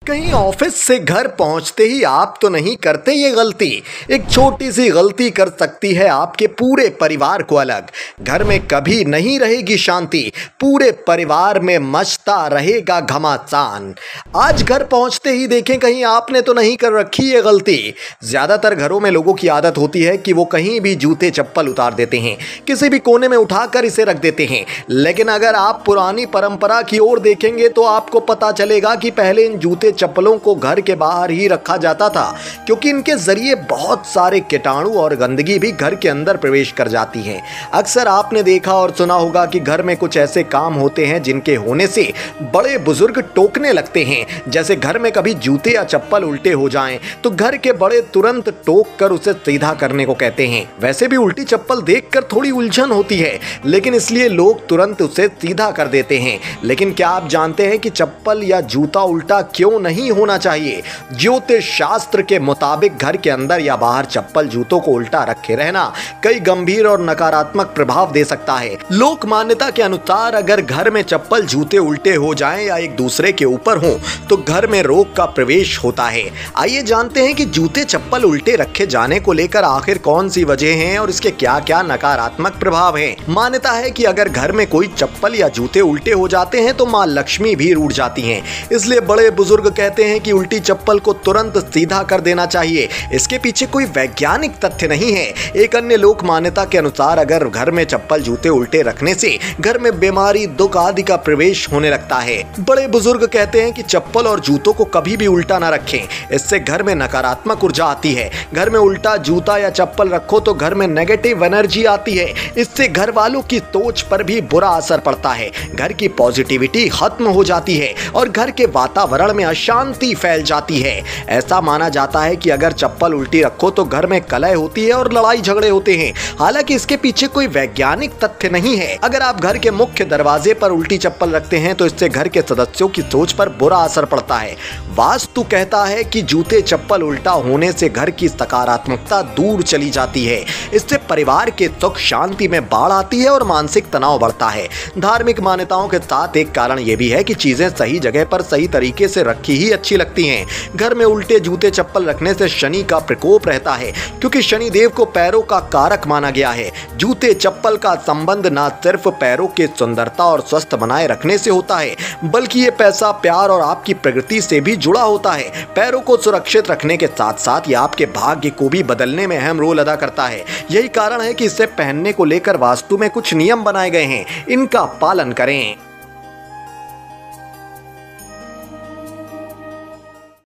कहीं ऑफिस से घर पहुंचते ही आप तो नहीं करते ये गलती। एक छोटी सी गलती कर सकती है आपके पूरे परिवार को अलग। घर में कभी नहीं रहेगी शांति, पूरे परिवार में मचता रहेगा घमासान। आज घर पहुंचते ही देखें कहीं आपने तो नहीं कर रखी ये गलती। ज़्यादातर घरों में लोगों की आदत होती है कि वो कहीं भी जूते चप्पल उतार देते हैं, किसी भी कोने में उठाकर इसे रख देते हैं। लेकिन अगर आप पुरानी परंपरा की ओर देखेंगे तो आपको पता चलेगा कि पहले इन जूते चप्पलों को घर के बाहर ही रखा जाता था, क्योंकि इनके जरिए बहुत सारे कीटाणु और गंदगी भी घर के अंदर प्रवेश कर जाती है। अक्सर आपने देखा और सुना होगा कि घर में कुछ ऐसे काम होते हैं जिनके होने से बड़े बुजुर्ग टोकने लगते हैं। जैसे घर में कभी जूते या चप्पल उल्टे हो जाएं तो घर के बड़े तुरंत टोक कर उसे सीधा करने को कहते हैं। वैसे भी उल्टी चप्पल देखकर थोड़ी उलझन होती है, लेकिन इसलिए लोग तुरंत उसे सीधा कर देते हैं। लेकिन क्या आप जानते हैं कि चप्पल या जूता उल्टा क्यों नहीं होना चाहिए? ज्योतिष शास्त्र के मुताबिक घर के अंदर या बाहर चप्पल जूतों को उल्टा रखे रहना कई गंभीर और नकारात्मक प्रभाव दे सकता है। लोक मान्यता के अनुसार अगर घर में चप्पल जूते उल्टे हो जाएं या एक दूसरे के ऊपर हों तो घर में रोग का प्रवेश होता है। आइए जानते हैं कि जूते चप्पल उल्टे रखे जाने को लेकर आखिर कौन सी वजह हैं और इसके क्या क्या नकारात्मक प्रभाव हैं। मान्यता है कि अगर घर में कोई चप्पल या जूते उल्टे हो जाते हैं तो मां लक्ष्मी भी रूठ जाती हैं। इसलिए बड़े बुजुर्ग कहते हैं कि उल्टी चप्पल को तुरंत सीधा कर देना चाहिए। इसके पीछे कोई वैज्ञानिक तथ्य नहीं है। एक अन्य लोक मान्यता के अनुसार अगर घर में चप्पल जूते उल्टे रखने से घर में बीमारी, दुख आदि का प्रवेश होने लगता है। बड़े बुजुर्ग कहते हैं कि चप्पल और जूतों को कभी भी उल्टा ना रखें, इससे घर में नकारात्मक ऊर्जा आती है। घर में उल्टा जूता या चप्पल रखो तो घर में नेगेटिव एनर्जी आती है। इससे घर वालों की सोच पर भी बुरा असर पड़ता है। घर की पॉजिटिविटी खत्म हो जाती है और घर के वातावरण में अशांति फैल जाती है। ऐसा माना जाता है कि अगर चप्पल उल्टी रखो तो घर में कलह होती है और लड़ाई झगड़े होते हैं। हालांकि इसके पीछे कोई वैज्ञानिक तथ्य नहीं है। अगर आप घर के मुख्य दरवाजे पर उल्टी चप्पल रखते हैं तो इससे घर के सदस्यों की सोच पर बुरा असर पड़ता है। वास्तु कहता है कि जूते चप्पल उल्टा होने से घर की सकारात्मकता दूर चली जाती है। इससे परिवार के सुख शांति में बाढ़ आती है और मानसिक तनाव बढ़ता है। धार्मिक मान्यताओं के साथ एक कारण यह भी है कि चीजें सही जगह पर सही तरीके से रखी ही अच्छी लगती हैं। घर में उल्टे जूते चप्पल रखने से शनि का प्रकोप रहता है, क्योंकि शनि देव को पैरों का कारक माना गया है। जूते चप्पल का संबंध न सिर्फ पैरों की सुंदरता और स्वस्थ बनाए रखने से होता है, बल्कि ये पैसा, प्यार और आपकी प्रगति से भी जुड़ा होता है। पैरों को सुरक्षित रखने के साथ साथ ये आपके भाग्य को भी बदलने में अहम रोल अदा करता है। यही कारण है कि इसे पहनने को लेकर वास्तु में कुछ नियम बनाए गए हैं, इनका पालन करें।